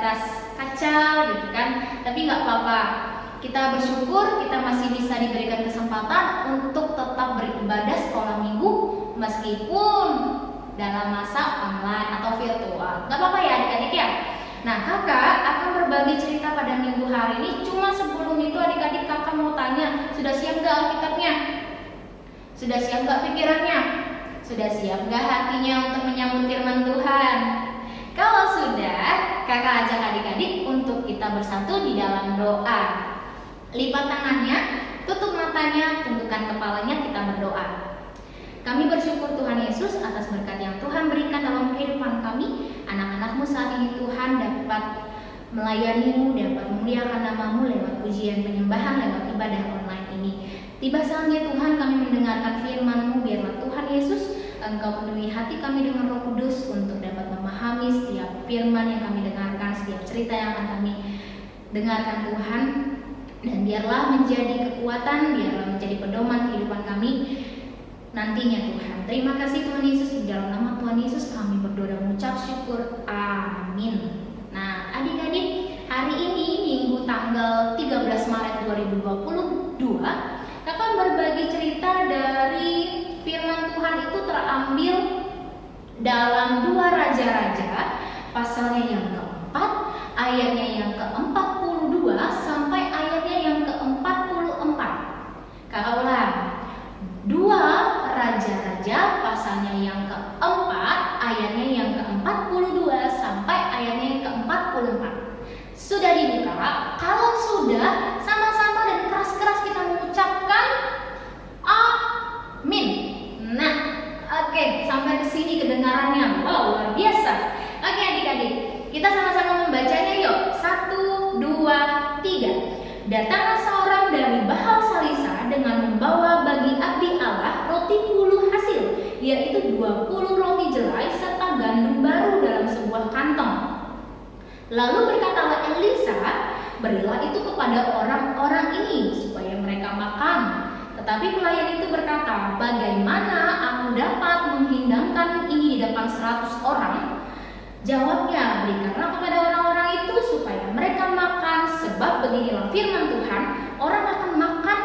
sebatas kacau gitu kan. Tapi nggak apa-apa. Kita bersyukur kita masih bisa diberikan kesempatan untuk tetap beribadah sekolah minggu meskipun dalam masa online atau virtual. Nggak apa-apa ya adik-adik ya. Nah, kakak akan berbagi cerita pada minggu hari ini. Cuma sebelum itu adik-adik kakak mau tanya, sudah siap gak Alkitabnya? Sudah siap gak pikirannya? Sudah siap gak hatinya untuk menyambut firman Tuhan? Kalau sudah, kakak ajak adik-adik untuk kita bersatu di dalam doa. Lipat tangannya, tutup matanya, tundukkan kepalanya, kita berdoa. Kami bersyukur Tuhan Yesus atas berkat yang Tuhan berikan dalam kehidupan kami. Anak-anak-Mu saat ini Tuhan dapat melayani-Mu, dapat memuliakan nama-Mu lewat pujian penyembahan, lewat ibadah online ini. Tiba saatnya Tuhan kami mendengarkan firman-Mu, biarlah Tuhan Yesus Engkau penuhi hati kami dengan Roh Kudus untuk dapat memahami setiap firman yang kami dengarkan, setiap cerita yang akan kami dengarkan Tuhan. Dan biarlah menjadi kekuatan, biarlah menjadi pedoman kehidupan kami nantinya Tuhan. Terima kasih Tuhan Yesus, di dalam nama Tuhan Yesus kami berdoa dan mengucap syukur. Amin. Nah adik-adik, hari ini Minggu tanggal 13 Maret 2022, kakak berbagi cerita dari firman Tuhan itu terambil dalam 2 Raja-Raja, pasalnya yang keempat, ayatnya yang ke-42 sampai ayatnya yang ke-44. Kakak ulang, 2 Raja-Raja pasalnya yang keempat, ayatnya yang ke-42 sampai ayatnya yang ke-44. Sudah dibuka? Kalau sudah, sama-sama dan keras-keras kita mengucapkan amin. Nah, oke, sampai ke sini kedengarannya. Wow, luar biasa. Oke adik-adik, kita sama-sama membacanya yuk. 1, 2, 3. Datanglah seorang dari Baal Salisa dengan membawa bagi abdi Allah roti puluh hasil, yaitu 20 roti jelai serta gandum baru dalam sebuah kantong. Lalu berkatalah Elisa, berilah itu kepada orang-orang ini supaya mereka makan. Tetapi pelayan itu berkata, bagaimana aku dapat menghidangkan ini di depan 100 orang? Jawabnya, berikanlah kepada orang-orang itu supaya mereka makan, sebab beginilah firman Tuhan, orang akan makan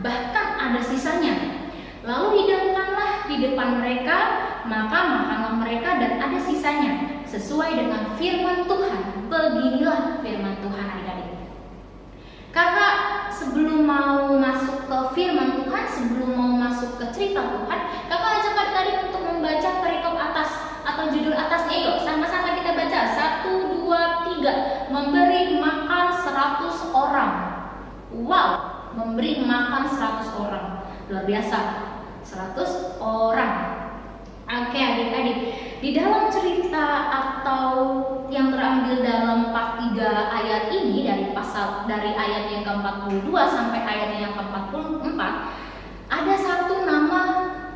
bahkan ada sisanya. Lalu hidangkanlah di depan mereka, maka makanlah mereka dan ada sisanya, sesuai dengan firman Tuhan. Beginilah firman Tuhan adik-adik. Kakak sebelum mau masuk ke firman Tuhan, sebelum mau masuk ke cerita Tuhan, kakak ajak adik-adik untuk membaca perikop atas atau judul atasnya. Yuk sama-sama kita baca. 1, 2, 3. Memberi makan 100 orang. Wow, memberi makan 100 orang. Luar biasa. 100 orang. Oke adik-adik, di dalam cerita atau yang terambil dalam part 3 ayat ini, dari ayat yang ke-42 sampai ayat yang ke-44, ada satu nama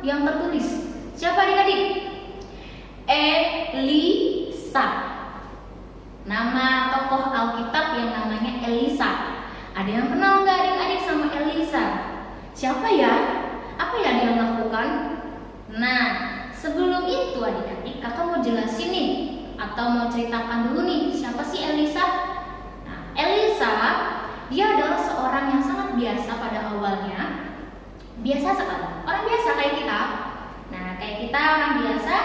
yang tertulis. Siapa adik-adik? Elisa. Nama tokoh Alkitab yang namanya Elisa. Ada yang kenal nggak adik-adik sama Elisa? Siapa ya? Apa yang dia lakukan? Nah, sebelum itu adik-adik, kakak mau jelasin nih, atau mau ceritakan dulu nih, siapa sih Elisa? Nah, Elisa, dia adalah seorang yang sangat biasa pada awalnya. Biasa sekali, orang biasa kayak kita. Nah, kayak kita orang biasa,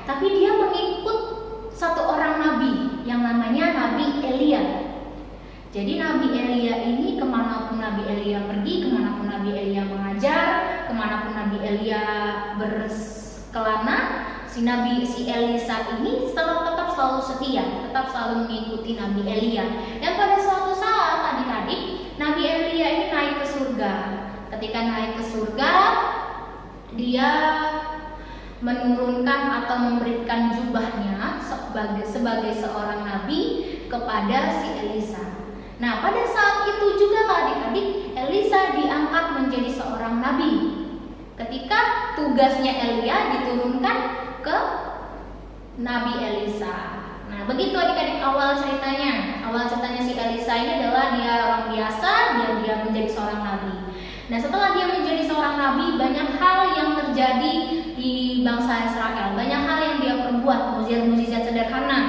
tapi dia mengikut satu orang nabi yang namanya Nabi Elia. Jadi Nabi Elia ini kemanapun Nabi Elia pergi, kemanapun Nabi Elia mengajar, kemanapun Nabi Elia berkelana, si Elisa ini tetap selalu setia, tetap selalu mengikuti Nabi Elia. Dan pada suatu saat adik-adik, Nabi Elia ini naik ke surga. Ketika naik ke surga, dia menurunkan atau memberikan jubahnya sebagai seorang nabi kepada si Elisa. Nah, pada saat itu juga adik-adik, Elisa diangkat menjadi seorang nabi. Ketika tugasnya Elia diturunkan ke Nabi Elisa. Nah, begitu adik-adik awal ceritanya. Awal ceritanya si Elisa ini adalah dia orang biasa dan dia menjadi seorang nabi. Nah, setelah dia menjadi seorang nabi, banyak hal yang terjadi di bangsa Israel. Banyak hal yang dia perbuat, mukjizat-mukjizat sederhana.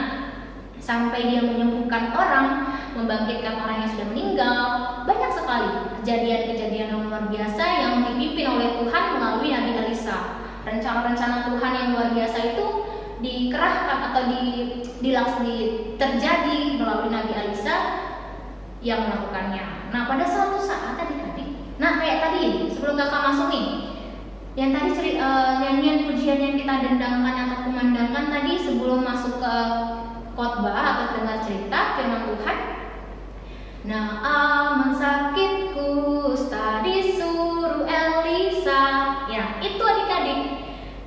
sampai dia menyembuhkan orang, membangkitkan orang yang sudah meninggal. Banyak sekali kejadian-kejadian yang luar biasa yang dipimpin oleh Tuhan melalui Nabi Elisa. Rencana-rencana Tuhan yang luar biasa itu dikerahkan atau terjadi melalui Nabi Elisa yang melakukannya. Nah, pada suatu saat adik-adik, nah kayak tadi sebelum kakak masuk nih, yang tadi nyanyian pujian yang kita dendangkan atau kumandangkan tadi sebelum masuk ke khotbah atau dengar cerita firman Tuhan. Nah, aman sakit kusta disuruh Elisa. Ya, itu adik-adik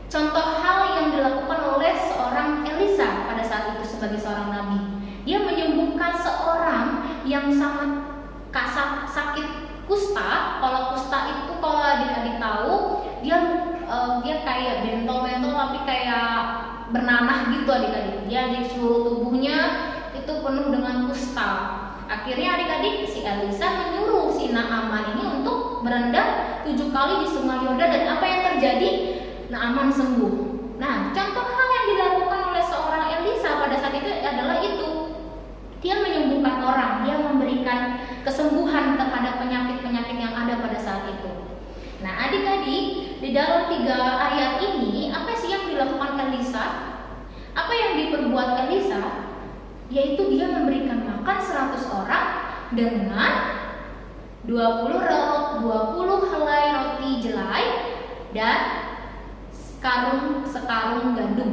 contoh hal yang dilakukan oleh seorang Elisa pada saat itu sebagai seorang nabi. Dia menyembuhkan seorang yang sangat sakit kusta. Kalau kusta itu kalau adik-adik tahu, dia kayak bentol-bentol tapi kayak bernanah gitu adik-adik. Dia di seluruh tubuhnya itu penuh dengan kusta. Akhirnya adik-adik si Elisa menyuruh si Naaman ini untuk berendam 7 kali di Sungai Yordan, dan apa yang terjadi? Naaman sembuh. Nah, contoh hal yang dilakukan oleh seorang Elisa pada saat itu adalah itu. Dia menyembuhkan orang, dia memberikan kesembuhan terhadap penyakit-penyakit yang ada pada saat itu. Nah, adik-adik, di dalam 3 ayat ini, apa sih yang dilakukan Elisa? Apa yang diperbuat Elisa? Yaitu dia memberikan makan 100 orang dengan 20 helai roti jelai dan sekarung gandum.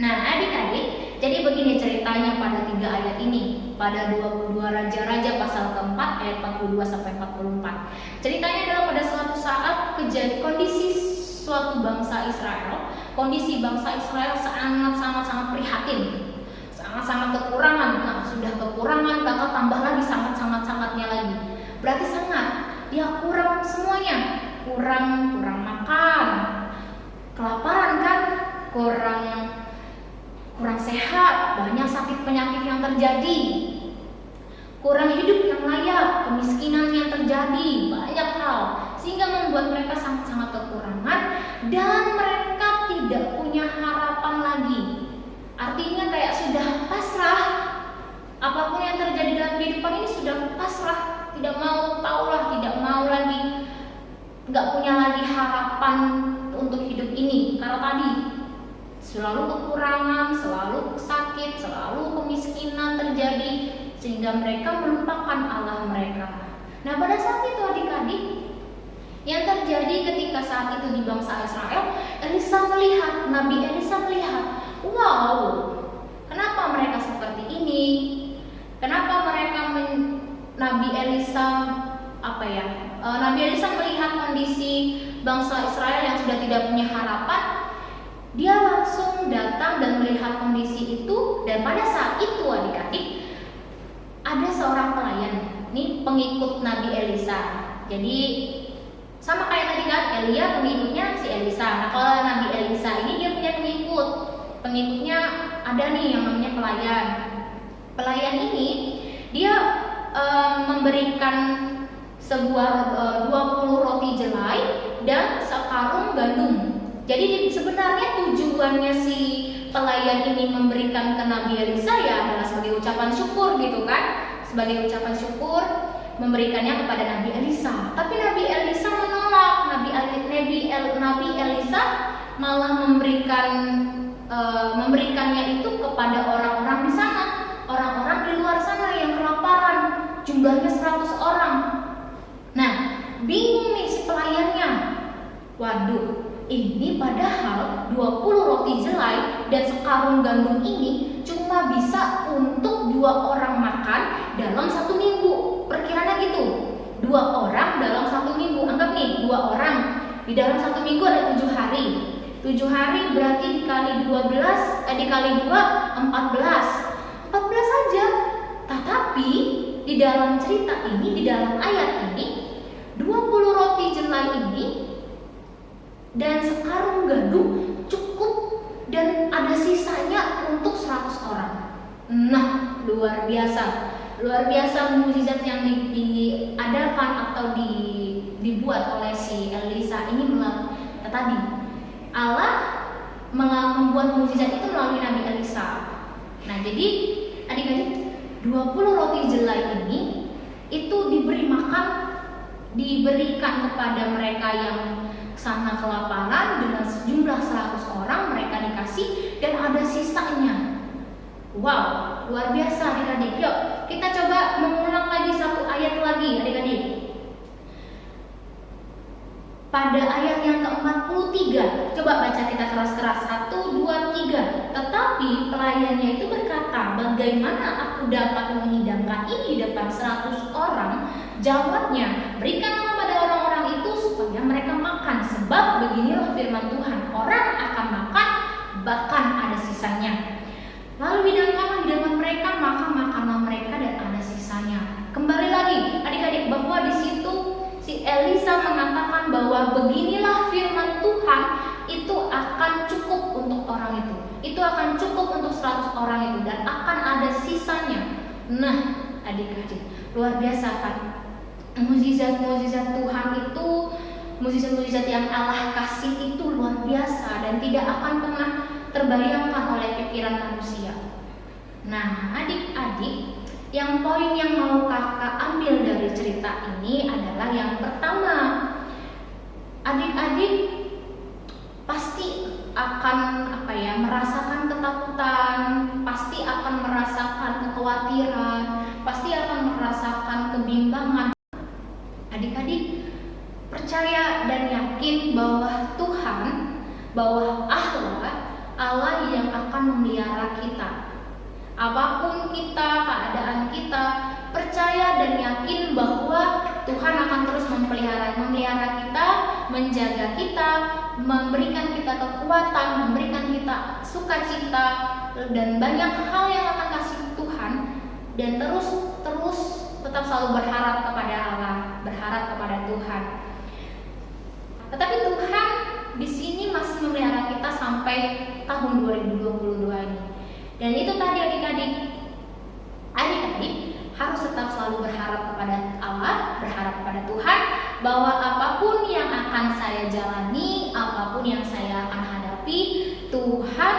Nah, adik-adik, jadi begini ceritanya pada 3 ayat ini, pada 2 Raja-Raja pasal keempat ayat 42 sampai 44. Ceritanya adalah pada suatu saat kondisi suatu bangsa Israel, kondisi bangsa Israel sangat prihatin, sangat kekurangan. Nah, sudah kekurangan, kakak tambah lagi sangatnya lagi. Berarti dia kurang semuanya, kurang makan, kelaparan kan, kurang sehat, banyak sakit penyakit yang terjadi, kurang hidup yang layak, kemiskinan yang terjadi, banyak hal, sehingga membuat mereka sangat kekurangan dan mereka tidak punya harapan lagi. Artinya kayak sudah pasrah, apapun yang terjadi dalam kehidupan ini sudah pasrah, tidak mau tahulah, tidak mau lagi, nggak punya lagi harapan untuk hidup ini. Karena tadi selalu kekurangan, selalu sakit, selalu kemiskinan terjadi, sehingga mereka melupakan Allah mereka. Nah, pada saat itu adik-adik, yang terjadi ketika saat itu di bangsa Israel, Nabi Elisa melihat, wow, kenapa mereka seperti ini? Kenapa Nabi Elisa melihat kondisi bangsa Israel yang sudah tidak punya harapan. Dia langsung datang dan melihat kondisi itu, dan pada saat itu adik-adik ada seorang pelayan, ini pengikut Nabi Elisa. Jadi sama kayak tadi kan, Elia pengikutnya si Elisa. Nah, kalau Nabi Elisa ini dia punya pengikutnya ada nih yang namanya pelayan. Pelayan ini dia memberikan sebuah 20 roti jelai dan sekarung gandum. Jadi sebenarnya tujuannya si pelayan ini memberikan ke Nabi Elisa ya adalah sebagai ucapan syukur gitu kan, sebagai ucapan syukur memberikannya kepada Nabi Elisa. Tapi Nabi Elisa menolak. Nabi Elisa malah memberikannya itu kepada orang-orang di sana, orang-orang di luar sana yang kelaparan, jumlahnya 100 orang. Nah, bingung nih si pelayannya. Waduh, ini padahal 20 roti jelai dan sekarung gandum ini cuma bisa untuk 2 orang makan dalam 1 minggu. Perkiranya gitu, 2 orang dalam 1 minggu. Anggap nih 2 orang di dalam 1 minggu ada 7 hari. 7 hari berarti dikali 2, 14 saja. Tetapi di dalam cerita ini, di dalam ayat ini, 20 roti jelai ini dan sekarung gandum cukup dan ada sisanya untuk 100 orang. Nah, luar biasa mukjizat yang diadakan atau dibuat oleh si Elisa ini tadi. Allah membuat mukjizat itu melalui Nabi Elisa. Nah, jadi adik-adik, 20 roti jelai ini itu diberikan kepada mereka yang sana kelaparan dengan sejumlah 100 orang, mereka dikasih dan ada sisanya. Wow, luar biasa adik-adik. Yuk, kita coba mengulang lagi satu ayat lagi adik-adik. Pada ayat yang ke-43, coba baca kita keras-keras. 1, 2, 3. Tetapi pelayannya itu berkata, bagaimana aku dapat menghidangkan ini di depan 100 orang? Jawabnya, berikanlah pada orang-orang itu supaya mereka makan. Sebab beginilah firman Tuhan, orang akan makan, bahkan ada sisanya. Lalu hidangkanlah di depan mereka, maka makanlah mereka dan ada sisanya. Kembali lagi adik-adik, bahwa di situ si Elisa mengatakan bahwa beginilah firman Tuhan, itu akan cukup untuk orang itu. Itu akan cukup untuk 100 orang itu dan akan ada sisanya. Nah, adik-adik, luar biasa kan? Mukjizat-mukjizat Tuhan itu, mukjizat-mukjizat yang Allah kasih itu luar biasa dan tidak akan pernah terbayangkan oleh pikiran manusia. Nah, adik-adik, yang poin yang mau kakak ambil dari cerita ini adalah yang pertama, adik-adik pasti akan merasakan ketakutan, pasti akan merasakan kekhawatiran, pasti akan merasakan kebimbangan. Adik-adik percaya dan yakin bahwa Tuhan, bahwa Allah yang akan memelihara kita. Apapun kita, keadaan kita, percaya dan yakin bahwa Tuhan akan terus memelihara kita, menjaga kita, memberikan kita kekuatan, memberikan kita sukacita dan banyak hal yang akan kasih Tuhan, dan terus tetap selalu berharap kepada Allah, berharap kepada Tuhan. Tetapi Tuhan di sini masih memelihara kita sampai tahun 2022 ini. Dan itu tadi adik-adik harus tetap selalu berharap kepada Allah, berharap kepada Tuhan, bahwa apapun yang akan saya jalani, apapun yang saya akan hadapi, Tuhan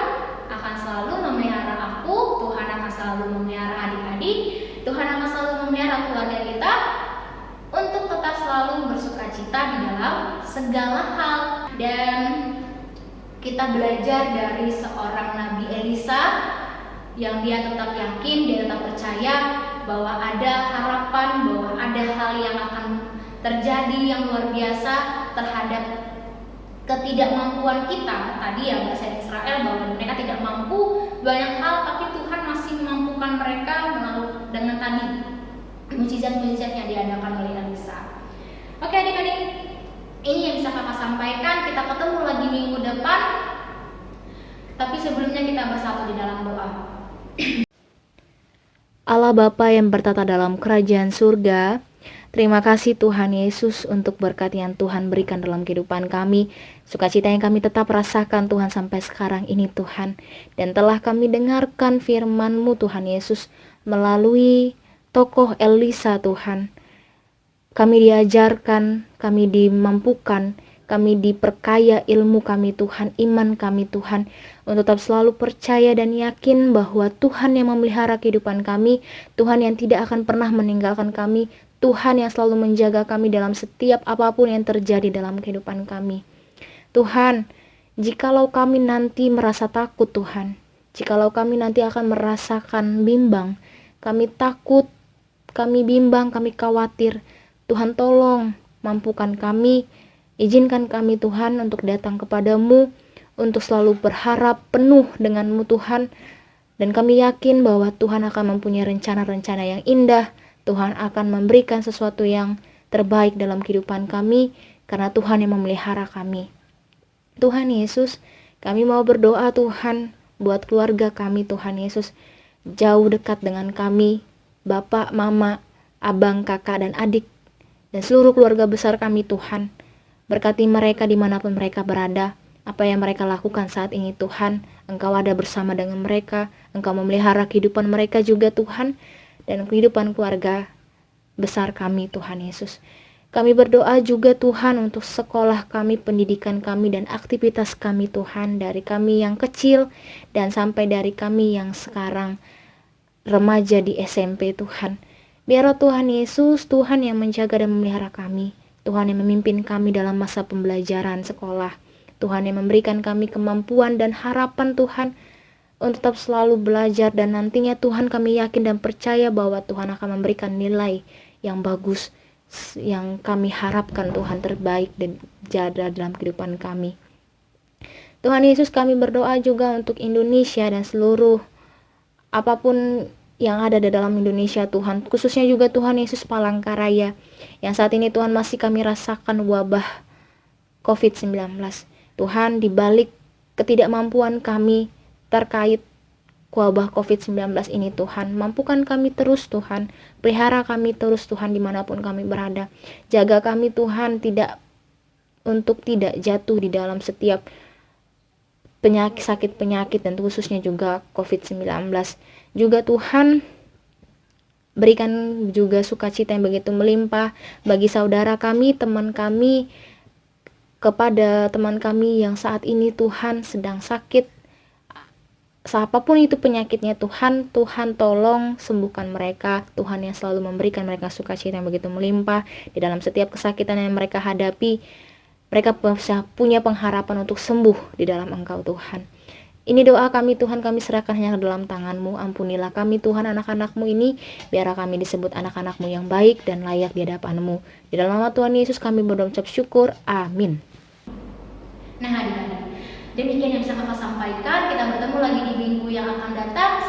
akan selalu memelihara aku, Tuhan akan selalu memelihara adik-adik, Tuhan akan selalu memelihara keluarga kita untuk tetap selalu bersukacita di dalam segala hal. Dan kita belajar dari seorang Nabi Elisa yang dia tetap yakin, dia tetap percaya bahwa ada harapan, bahwa ada hal yang akan terjadi yang luar biasa terhadap ketidakmampuan kita. Tadi ya bahasa Israel bahwa mereka tidak mampu banyak hal, tapi Tuhan masih memampukan mereka dengan tadi mukjizat-mukjizat yang diadakan oleh Elisa. Oke adik-adik, ini yang bisa kakak sampaikan. Kita ketemu lagi minggu depan, tapi sebelumnya kita bersatu di dalam doa. Allah Bapa yang bertata dalam kerajaan surga, terima kasih Tuhan Yesus untuk berkat yang Tuhan berikan dalam kehidupan kami, sukacita yang kami tetap rasakan Tuhan sampai sekarang ini Tuhan, dan telah kami dengarkan firman-Mu Tuhan Yesus melalui tokoh Elisa Tuhan. Kami diajarkan, kami dimampukan, kami diperkaya ilmu kami Tuhan, iman kami Tuhan, untuk tetap selalu percaya dan yakin bahwa Tuhan yang memelihara kehidupan kami, Tuhan yang tidak akan pernah meninggalkan kami, Tuhan yang selalu menjaga kami dalam setiap apapun yang terjadi dalam kehidupan kami. Tuhan, jikalau kami nanti merasa takut Tuhan, jikalau kami nanti akan merasakan bimbang, kami takut, kami bimbang, kami khawatir, Tuhan tolong mampukan kami, izinkan kami Tuhan untuk datang kepadamu, untuk selalu berharap penuh denganmu Tuhan, dan kami yakin bahwa Tuhan akan mempunyai rencana-rencana yang indah, Tuhan akan memberikan sesuatu yang terbaik dalam kehidupan kami, karena Tuhan yang memelihara kami. Tuhan Yesus, kami mau berdoa Tuhan, buat keluarga kami Tuhan Yesus, jauh dekat dengan kami, Bapak, Mama, Abang, Kakak, dan adik, dan seluruh keluarga besar kami Tuhan. Berkati mereka dimanapun mereka berada, apa yang mereka lakukan saat ini Tuhan, Engkau ada bersama dengan mereka, Engkau memelihara kehidupan mereka juga Tuhan, dan kehidupan keluarga besar kami Tuhan Yesus. Kami berdoa juga Tuhan untuk sekolah kami, pendidikan kami, dan aktivitas kami Tuhan, dari kami yang kecil dan sampai dari kami yang sekarang remaja di SMP Tuhan. Biarlah Tuhan Yesus, Tuhan yang menjaga dan memelihara kami, Tuhan yang memimpin kami dalam masa pembelajaran sekolah, Tuhan yang memberikan kami kemampuan dan harapan Tuhan untuk tetap selalu belajar, dan nantinya Tuhan kami yakin dan percaya bahwa Tuhan akan memberikan nilai yang bagus, yang kami harapkan Tuhan, terbaik dan jada dalam kehidupan kami. Tuhan Yesus, kami berdoa juga untuk Indonesia dan seluruh apapun yang ada di dalam Indonesia Tuhan, khususnya juga Tuhan Yesus Palangkaraya yang saat ini Tuhan masih kami rasakan wabah COVID-19. Tuhan, di balik ketidakmampuan kami terkait wabah COVID-19 ini Tuhan, mampukan kami terus Tuhan, pelihara kami terus Tuhan dimanapun kami berada. Jaga kami Tuhan untuk tidak jatuh di dalam setiap sakit penyakit, dan khususnya juga COVID-19. Juga Tuhan, berikan juga sukacita yang begitu melimpah bagi saudara kami, teman kami, kepada teman kami yang saat ini Tuhan sedang sakit, apapun itu penyakitnya Tuhan, Tuhan tolong sembuhkan mereka, Tuhan yang selalu memberikan mereka sukacita yang begitu melimpah di dalam setiap kesakitan yang mereka hadapi. Mereka punya pengharapan untuk sembuh di dalam Engkau Tuhan. Ini doa kami Tuhan, kami serahkan hanya ke dalam tangan-Mu. Ampunilah kami Tuhan, anak-anak-Mu ini, biarlah kami disebut anak-anak-Mu yang baik dan layak di hadapan-Mu. Di dalam nama Tuhan Yesus kami berdoa ucap syukur, amin. Nah adik-adik, demikian yang bisa kakak sampaikan. Kita bertemu lagi di minggu yang akan datang.